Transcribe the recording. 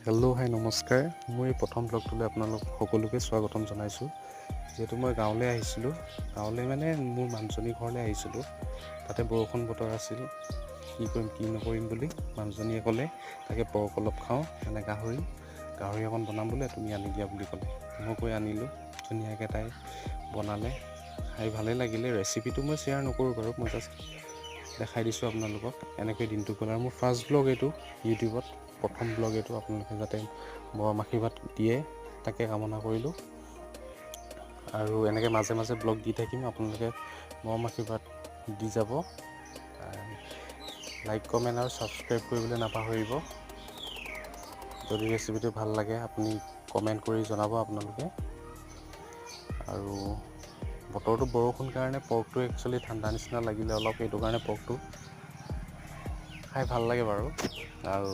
Hello' হাই নমস্কাৰ। মোৰ এই প্ৰথম ব্লগটোলৈ আপোনালোক সকলোকে স্বাগতম জনাইছোঁ। যিহেতু মই গাঁৱলৈ আহিছিলোঁ, গাঁৱলৈ মানে মোৰ মানুহজনীৰ ঘৰলৈ আহিছিলোঁ। তাতে বৰষুণ বতৰ আছিল, কি কৰিম কি নকৰিম বুলি মানুহজনীয়ে ক'লে তাকে পৰ্ক অলপ খাওঁ, মানে গাহৰি অকণ বনাম বোলে, তুমি আনি দিয়া বুলি ক'লে। মই গৈ আনিলোঁ, ধুনীয়াকৈ তাই বনালে, খাই ভালেই লাগিলে। ৰেচিপিটো মই শ্বেয়াৰ নকৰোঁ বাৰু, মই জাষ্ট দেখাই দিছোঁ আপোনালোকক এনেকৈ দিনটো গ'ল। আৰু মোৰ ফাৰ্ষ্ট ব্লগ এইটো ইউটিউবত, প্ৰথম ব্লগ এইটো। আপোনালোকে যাতে মৰম আশীৰ্বাদ দিয়ে তাকে কামনা কৰিলোঁ। আৰু এনেকৈ মাজে মাজে ব্লগ দি থাকিম, আপোনালোকে মৰম আশীৰ্বাদ দি যাব। লাইক কমেণ্ট আৰু ছাবস্ক্ৰাইব কৰিবলৈ নাপাহৰিব। যদি ৰেচিপিটো ভাল লাগে আপুনি কমেণ্ট কৰি জনাব আপোনালোকে। আৰু বতৰটো বৰষুণ কাৰণে পৰ্কটো একচুৱেলি ঠাণ্ডা নিচিনা লাগিলে অলপ, সেইটো কাৰণে পৰ্কটো খাই ভাল লাগে বাৰু। আৰু